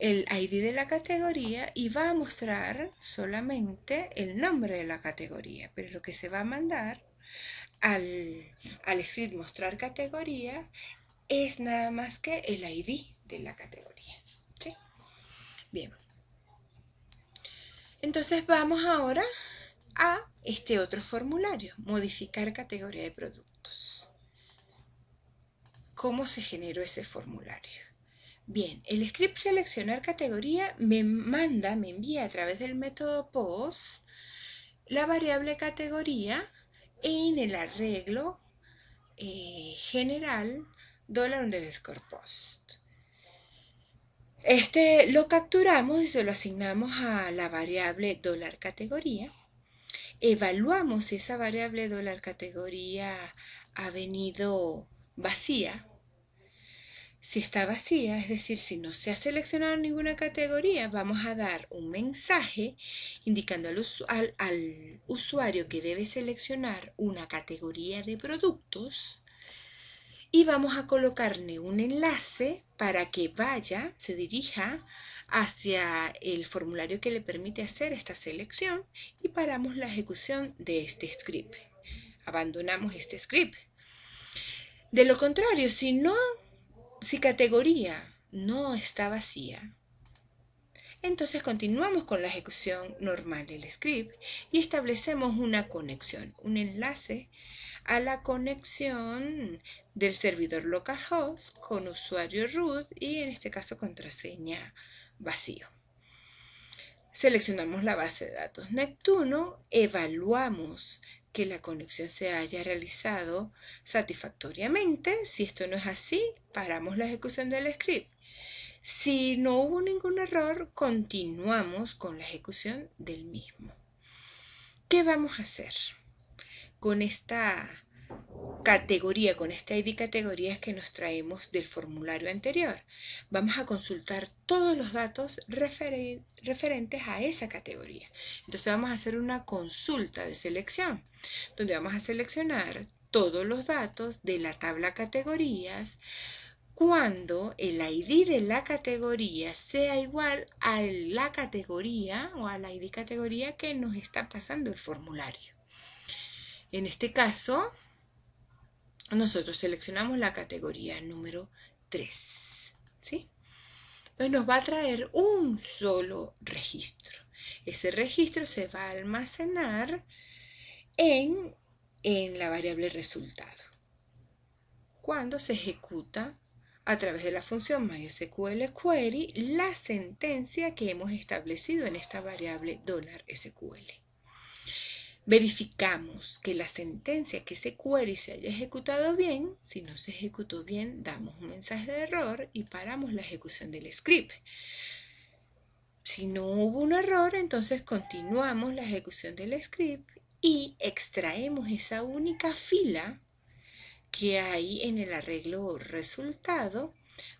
el ID de la categoría y va a mostrar solamente el nombre de la categoría, pero lo que se va a mandar al script mostrar categoría es nada más que el ID de la categoría. ¿Sí? Bien. Entonces vamos ahora a este otro formulario, modificar categoría de productos. ¿Cómo se generó ese formulario? Bien, el script seleccionar categoría me envía a través del método post la variable categoría en el arreglo general $_post. Este lo capturamos y se lo asignamos a la variable $categoría. Evaluamos si esa variable $categoría ha venido vacía. Si está vacía, es decir, si no se ha seleccionado ninguna categoría, vamos a dar un mensaje indicando al usuario que debe seleccionar una categoría de productos y vamos a colocarle un enlace para que vaya, se dirija hacia el formulario que le permite hacer esta selección y paramos la ejecución de este script. Abandonamos este script. De lo contrario, si categoría no está vacía, entonces continuamos con la ejecución normal del script y establecemos una conexión, un enlace a la conexión del servidor localhost con usuario root y en este caso contraseña vacío. Seleccionamos la base de datos Neptuno, evaluamos que la conexión se haya realizado satisfactoriamente. Si esto no es así, paramos la ejecución del script. Si no hubo ningún error, continuamos con la ejecución del mismo. ¿Qué vamos a hacer con esta categoría, con esta ID categorías que nos traemos del formulario anterior? Vamos a consultar todos los datos referentes a esa categoría. Entonces vamos a hacer una consulta de selección, donde vamos a seleccionar todos los datos de la tabla categorías cuando el ID de la categoría sea igual a la categoría o a la ID categoría que nos está pasando el formulario. En este caso, nosotros seleccionamos la categoría número 3. ¿Sí? Entonces nos va a traer un solo registro. Ese registro se va a almacenar en la variable resultado cuando se ejecuta a través de la función MySQL Query la sentencia que hemos establecido en esta variable $SQL. Verificamos que la sentencia, que ese query se haya ejecutado bien. Si no se ejecutó bien, damos un mensaje de error y paramos la ejecución del script. Si no hubo un error, entonces continuamos la ejecución del script y extraemos esa única fila que hay en el arreglo resultado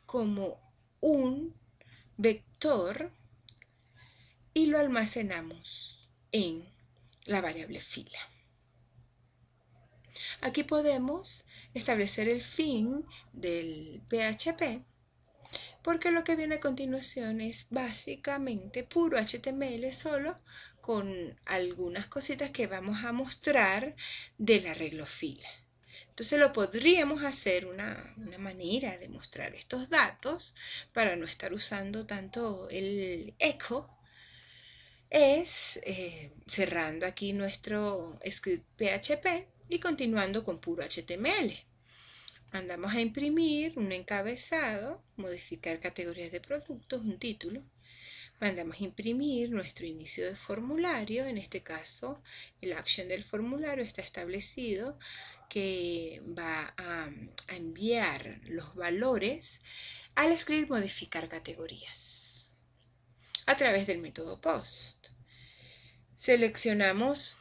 como un vector y lo almacenamos en la variable fila. Aquí podemos establecer el fin del PHP porque lo que viene a continuación es básicamente puro HTML solo con algunas cositas que vamos a mostrar del arreglo fila. Entonces lo podríamos hacer una manera de mostrar estos datos para no estar usando tanto el echo es cerrando aquí nuestro script PHP y continuando con puro HTML. Mandamos a imprimir un encabezado, modificar categorías de productos, un título. Mandamos a imprimir nuestro inicio de formulario. En este caso, el action del formulario está establecido que va a enviar los valores al script modificar categorías a través del método post. Seleccionamos,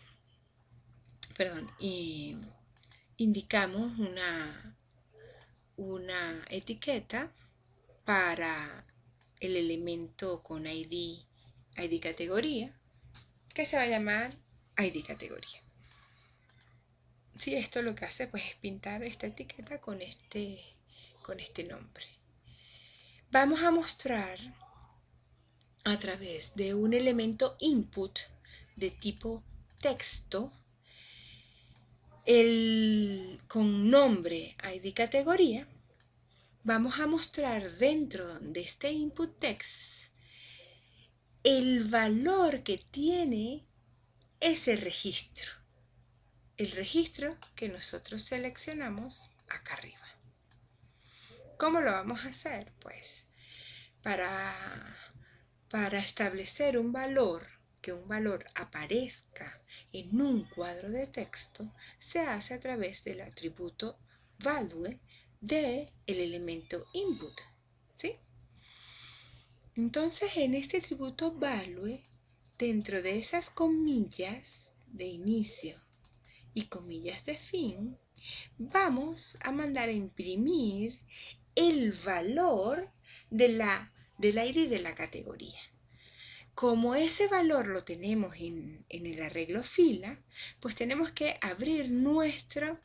y indicamos una etiqueta para el elemento con ID categoría, que se va a llamar ID categoría. Sí, esto lo que hace pues es pintar esta etiqueta con este nombre. Vamos a mostrar a través de un elemento input de tipo texto, con nombre, ID, categoría, vamos a mostrar dentro de este input text el valor que tiene ese registro, el registro que nosotros seleccionamos acá arriba. ¿Cómo lo vamos a hacer? Pues para establecer un valor, que un valor aparezca en un cuadro de texto, se hace a través del atributo value del elemento input, ¿sí? Entonces, en este atributo value, dentro de esas comillas de inicio y comillas de fin, vamos a mandar a imprimir el valor del ID de la categoría. Como ese valor lo tenemos en el arreglo fila, pues tenemos que abrir nuestro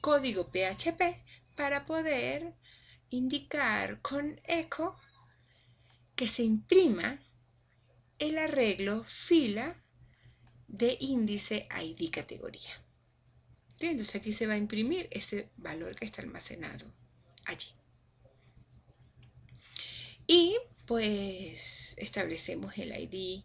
código PHP para poder indicar con eco que se imprima el arreglo fila de índice ID categoría. Entonces aquí se va a imprimir ese valor que está almacenado allí. Y pues establecemos el ID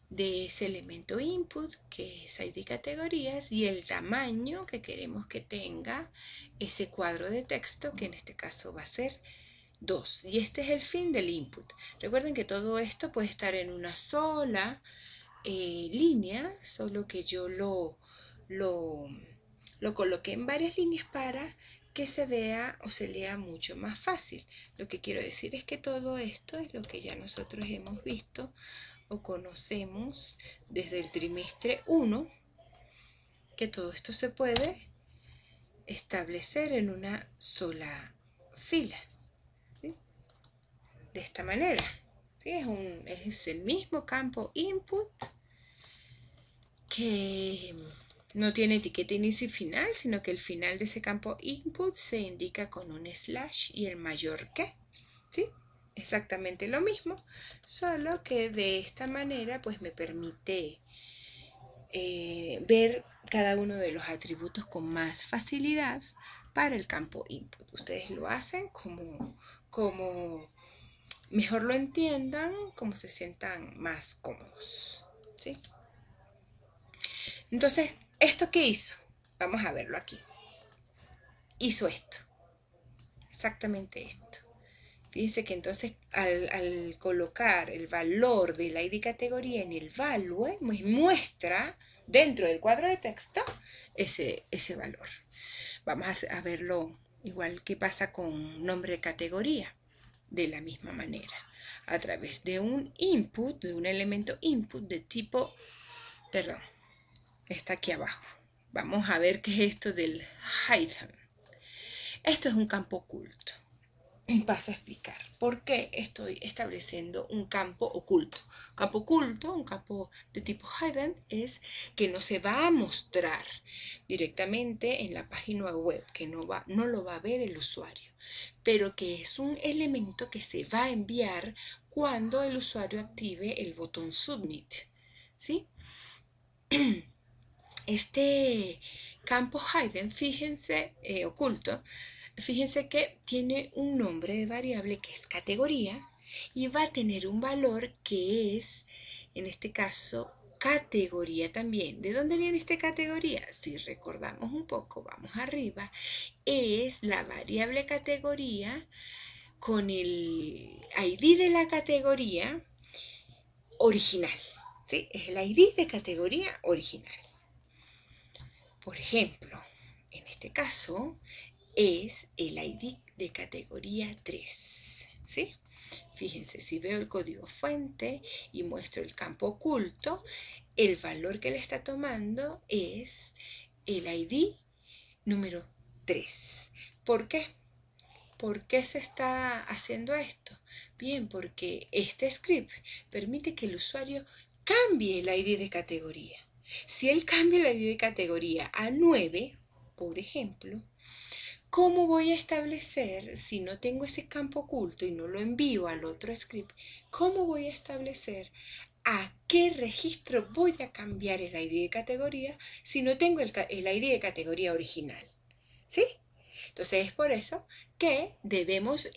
de ese elemento input, que es ID categorías, y el tamaño que queremos que tenga ese cuadro de texto, que en este caso va a ser 2. Y este es el fin del input. Recuerden que todo esto puede estar en una sola línea, solo que yo lo coloqué en varias líneas para que se vea o se lea mucho más fácil. Lo que quiero decir es que todo esto es lo que ya nosotros hemos visto o conocemos desde el trimestre 1, que todo esto se puede establecer en una sola fila, ¿sí? De esta manera, ¿sí? Es el mismo campo input que no tiene etiqueta inicio y final, sino que el final de ese campo input se indica con un slash y el mayor que, ¿sí? Exactamente lo mismo, solo que de esta manera pues me permite ver cada uno de los atributos con más facilidad para el campo input. Ustedes lo hacen como mejor lo entiendan, como se sientan más cómodos, ¿sí? Entonces, ¿esto qué hizo? Vamos a verlo aquí. Hizo esto. Exactamente esto. Fíjense que entonces al colocar el valor de la ID categoría en el value, muestra dentro del cuadro de texto ese valor. Vamos a verlo igual que pasa con nombre de categoría. De la misma manera. A través de un input, de un elemento input de tipo, perdón, está aquí abajo. Vamos a ver qué es esto del hidden. Esto es un campo oculto. Paso a explicar por qué estoy estableciendo un campo oculto. Campo oculto, un campo de tipo hidden, es que no se va a mostrar directamente en la página web, que no lo va a ver el usuario, pero que es un elemento que se va a enviar cuando el usuario active el botón Submit, ¿sí? Este campo hidden, fíjense, oculto, fíjense que tiene un nombre de variable que es categoría y va a tener un valor que es, en este caso, categoría también. ¿De dónde viene esta categoría? Si recordamos un poco, vamos arriba, es la variable categoría con el ID de la categoría original, ¿sí? Es el ID de categoría original. Por ejemplo, en este caso es el ID de categoría 3, ¿sí? Fíjense, si veo el código fuente y muestro el campo oculto, el valor que le está tomando es el ID número 3. ¿Por qué? ¿Por qué se está haciendo esto? Bien, porque este script permite que el usuario cambie el ID de categoría. Si él cambia el ID de categoría a 9, por ejemplo, ¿Cómo voy a establecer, si no tengo ese campo oculto y no lo envío al otro script, cómo voy a establecer a qué registro voy a cambiar el ID de categoría si no tengo el ID de categoría original? ¿Sí? Entonces es por eso que debemos